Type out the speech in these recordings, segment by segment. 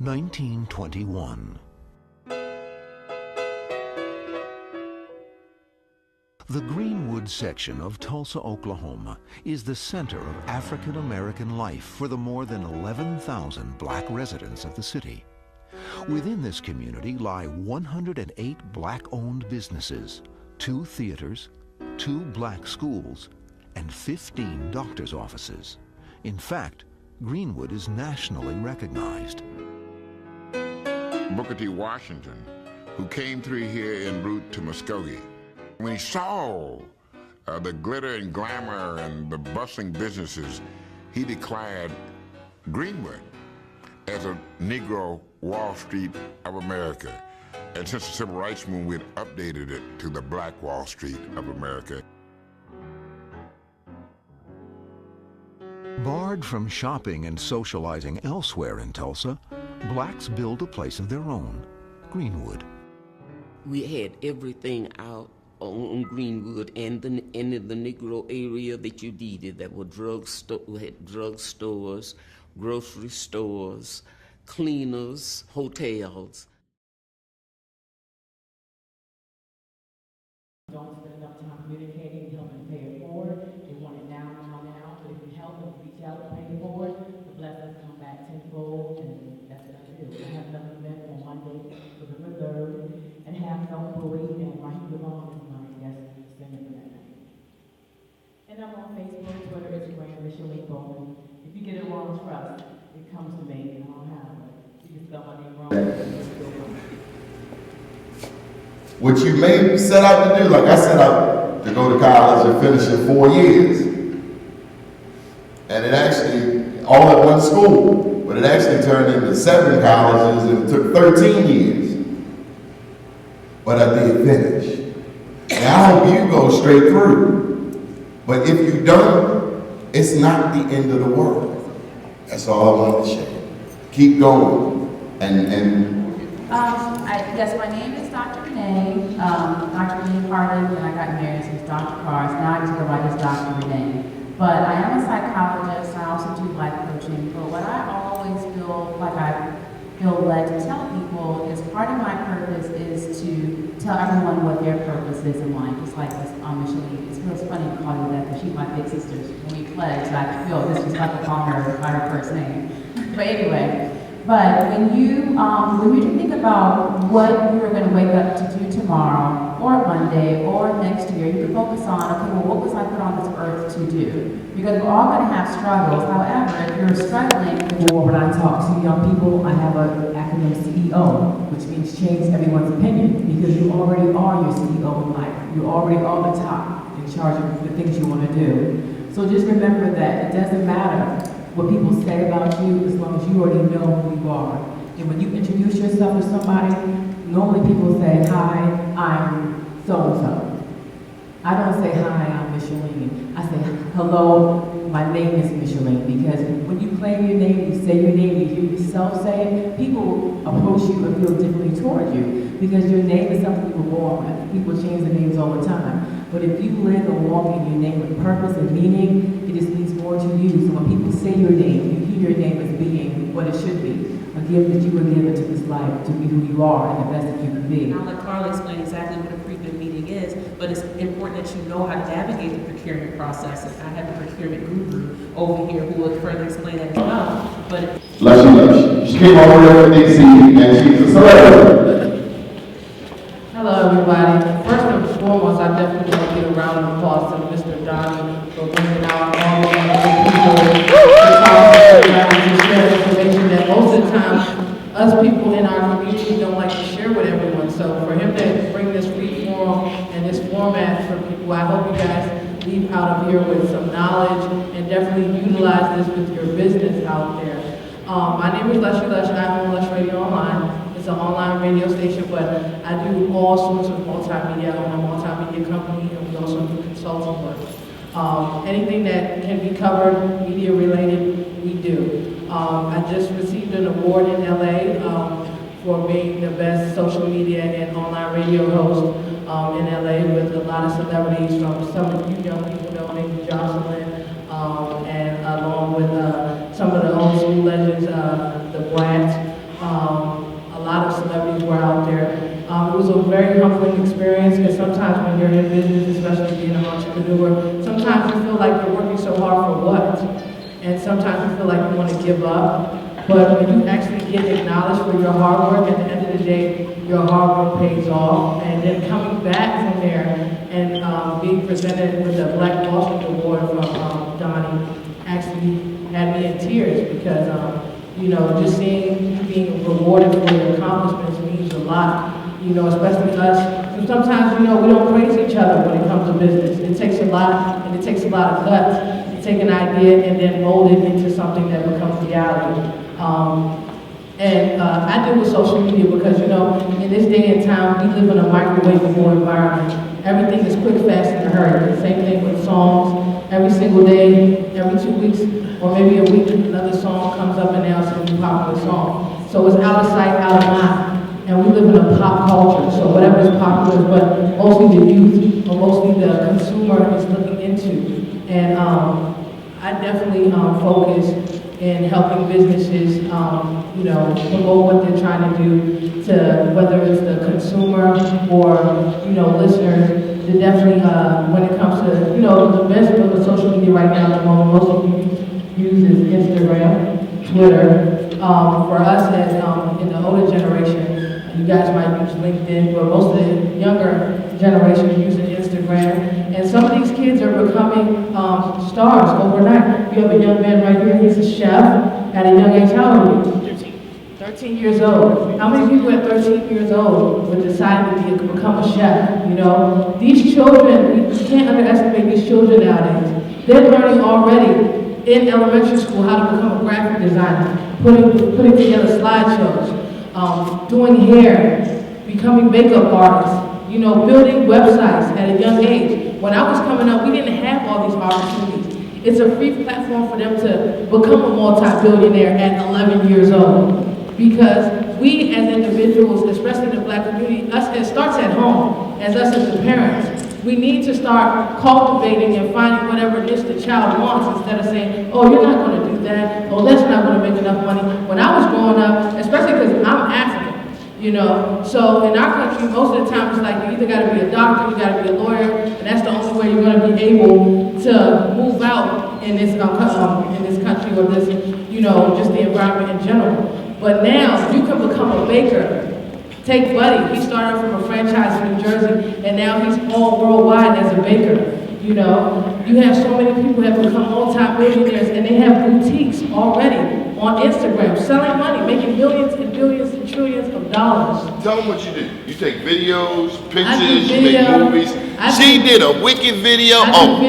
1921. The Greenwood section of Tulsa, Oklahoma is the center of African American life for the more than 11,000 black residents of the city. Within this community lie 108 black-owned businesses, 2 theaters, 2 black schools, and 15 doctor's offices. In fact, Greenwood is nationally recognized. Booker T. Washington, who came through here en route to Muskogee, when he saw the glitter and glamour and the bustling businesses, he declared Greenwood as a Negro Wall Street of America. And since the Civil Rights Movement, we had updated it to the Black Wall Street of America. Barred from shopping and socializing elsewhere in Tulsa, blacks build a place of their own, Greenwood. We had everything out on Greenwood and in the Negro area that you needed. There were we had drugstores, grocery stores, cleaners, hotels. Don't spend enough time communicating, helping pay it forward. They want it now, but if you help them reach out and pay it forward, the blessings come back tenfold, and that's what I do. I have another event on Monday, November 3rd, and have no parade, and Woodlawn is my guest singer for that night. And I'm on Facebook, Twitter, Instagram, Michelle Bowman. If you get it wrong, trust, it comes to me, and I don't have it. You can spell my name wrong. Which you may set out to do, like I set out to go to college and finish in 4 years. And it actually, all at one school, but it actually turned into 7 colleges and it took 13 years. But I did finish. And I hope you go straight through. But if you don't, it's not the end of the world. That's all I wanted to share. Keep going. Yes, my name is Dr. Renee. Dr. Renee Carlin, when I got married, so it's Dr. Cars. Now I just go by as Dr. Renee. But I am a psychologist. I also do life coaching. But what I always feel like I feel led to tell people is part of my purpose is to tell everyone what their purpose is in life. Just like this Michelle, it feels funny to call you that because she's my big sister. When we pledge, so I feel disrespectful calling her by her first name. But anyway. But when you think about what you're going to wake up to do tomorrow, or Monday, or next year, you can focus on, okay, well, what was I put on this earth to do? Because we're all going to have struggles. However, if you're struggling, when I talk to young people, I have an acronym CEO, which means change everyone's opinion, because you already are your CEO in life. You're already on the top, in charge of the things you want to do. So just remember that it doesn't matter what people say about you as long as you already know who you are. And when you introduce yourself to somebody, normally people say, hi, I'm so-and-so. I don't say, hi, I'm Micheline. I say, hello, my name is Micheline. Because when you claim your name, you say your name, you hear yourself say it, people approach you and feel differently toward you. Because your name is something you were born with. People change their names all the time. But if you live and walk in your name with purpose and meaning, it just means more to you. So when people say your name, you hear your name as being what it should be. A gift that you were given to this life to be who you are and the best that you can be. I'll let Carla explain exactly what a pre-bid meeting is, but it's important that you know how to navigate the procurement process. And I have a procurement guru over here who will further explain that as well. But Lush. She came over there from DC and she's a celebrity. Hello, everybody. First and foremost, I definitely want to give a round of applause to Mr. Doni for bringing out all the people to share information that most of the time us people in our community don't like to share with everyone. So for him to bring this free forum and this format for people, I hope you guys leave out of here with some knowledge and definitely utilize this with your business out there. My name is Lush. I own Lush Radio Online. It's an online radio station, but I do all sorts of multimedia. I own a multimedia company, and we also do consulting work. Anything that can be covered, media related, we do. I just received an award in LA for being the best social media and online radio host in LA with a lot of celebrities from some of you young people know, maybe Jocelyn, and along with some of the old school legends, the Brat, It was a very humbling experience, because sometimes when you're in business, especially being an entrepreneur, sometimes you feel like you're working so hard for what? And sometimes you feel like you want to give up. But when you actually get acknowledged for your hard work, at the end of the day, your hard work pays off. And then coming back from there and being presented with the Blackwallstreet Award from Doni actually had me in tears, because you know, just seeing you being rewarded for your accomplishments means a lot. You know, especially us. So sometimes, you know, we don't praise each other when it comes to business. It takes a lot, and it takes a lot of guts to take an idea and then mold it into something that becomes reality. I deal with social media because, you know, in this day and time, we live in a microwavable environment. Everything is quick, fast, and in a hurry. Same thing with songs. Every single day, every 2 weeks, or maybe a week, another song comes up and now it's a new popular song. So it's out of sight, out of mind. And we live in a pop culture, so whatever is popular is what mostly the youth or mostly the consumer is looking into. And I definitely focus in helping businesses, you know, promote what they're trying to do, to whether it's the consumer or, you know, listeners. To definitely, when it comes to, you know, the best of the social media right now at the moment, most of you use is Instagram, Twitter. For us as in the older generation, you guys might use LinkedIn, but most of the younger generation are using Instagram. And some of these kids are becoming stars overnight. You have a young man right here, he's a chef at a young age. How old are you? 13 years old. How many people at 13 years old would decide to become a chef, you know? These children, you can't underestimate these children nowadays. They're learning already in elementary school how to become a graphic designer, putting together slideshows, doing hair, becoming makeup artists, you know, building websites at a young age. When I was coming up, we didn't have all these opportunities. It's a free platform for them to become a multi-billionaire at 11 years old. Because we as individuals, especially the Black community, it starts at home, as us as the parents. We need to start cultivating and finding whatever it is the child wants, instead of saying, oh, you're not going to do that, oh, that's not going to make enough money. When I was growing up, especially because I'm African, you know, so in our country, most of the time it's like you either got to be a doctor, you got to be a lawyer, and that's the only way you're going to be able to move out in this country, or this, you know, just the environment in general. But now, you can become a baker. Take Buddy, he started from a franchise in New Jersey, and now he's all worldwide as a baker. You know, you have so many people who have become multi-millionaires, and they have boutiques already on Instagram, selling money, making billions and billions and trillions of dollars. Tell them what you do. You take videos, pictures, you make movies. She did a wicked video. I do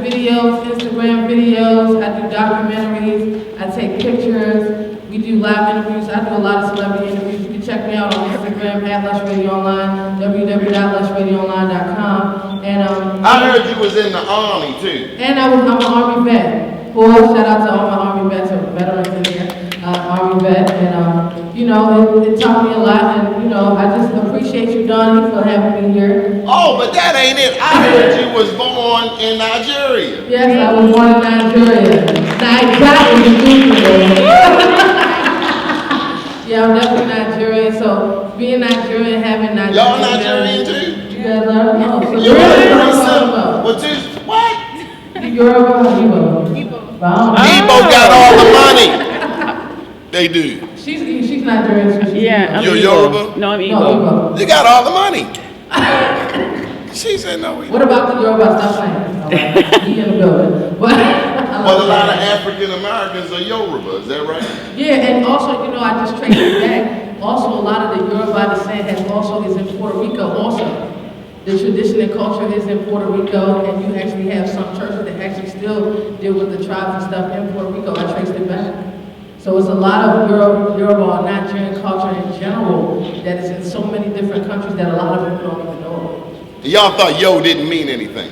videos, Instagram videos, I do documentaries, I take pictures. We do live interviews. I do a lot of celebrity interviews. You can check me out on Instagram at lushraddioonline, www.lushraddioonline.com. And I heard you was in the Army too. And I'm an Army vet. Shout out to all my Army vets or veterans in here. Army vet, and you know, it taught me a lot, and you know, I just appreciate you, Doni, for having me here. Oh, but that ain't it. I heard you was born in Nigeria. Yes, I was born in Nigeria. Yeah, I'm definitely Nigerian, so being Nigerian, having Nigerian. Y'all Nigerian too? You guys learn? No. So what? Yoruba or Igbo? Igbo got all the money. They do. She's Nigerian. So Yeah, you're Yoruba? No, I'm Igbo. No, Igbo. You got all the money. She said no. What about the Yoruba? Stop playing. All right. He in the building. But a lot of African Americans are Yoruba, is that right? Yeah, and also, you know, I just traced it back. Also, a lot of the Yoruba descent is in Puerto Rico also. The tradition and culture is in Puerto Rico, and you actually have some churches that actually still deal with the tribes and stuff in Puerto Rico. I traced it back. So it's a lot of Yoruba and Nigerian culture in general that is in so many different countries that a lot of people don't even know. Y'all thought yo didn't mean anything.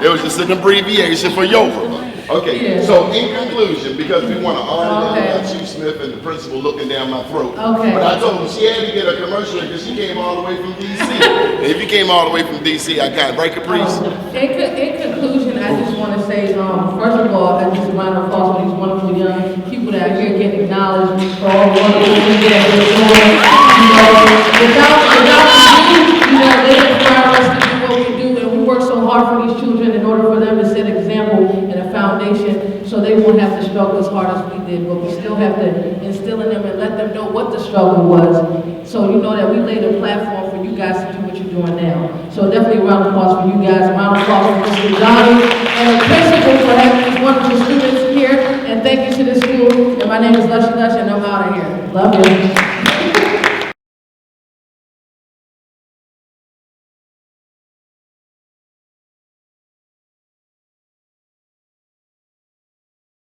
It was just an abbreviation for Yoruba. Okay, Yeah. so in conclusion, because we want to honor Okay. Chief Smith and the principal looking down my throat. Okay. But I told him she had to get a commercial because she came all the way from D.C. And if you came all the way from D.C., I got right, Caprice? In conclusion, I just want to say, first of all, I just round of applause for these wonderful young people that are here getting acknowledged for all the wonderful things that they're doing. You know, did, but we still have to instill in them and let them know what the struggle was. So you know that we laid a platform for you guys to do what you're doing now. So definitely a round of applause for you guys. A round of applause for Mr. Doni and the principal for having these wonderful students here. And thank you to the school. And my name is Lushy Lush, and I'm out of here. Love you.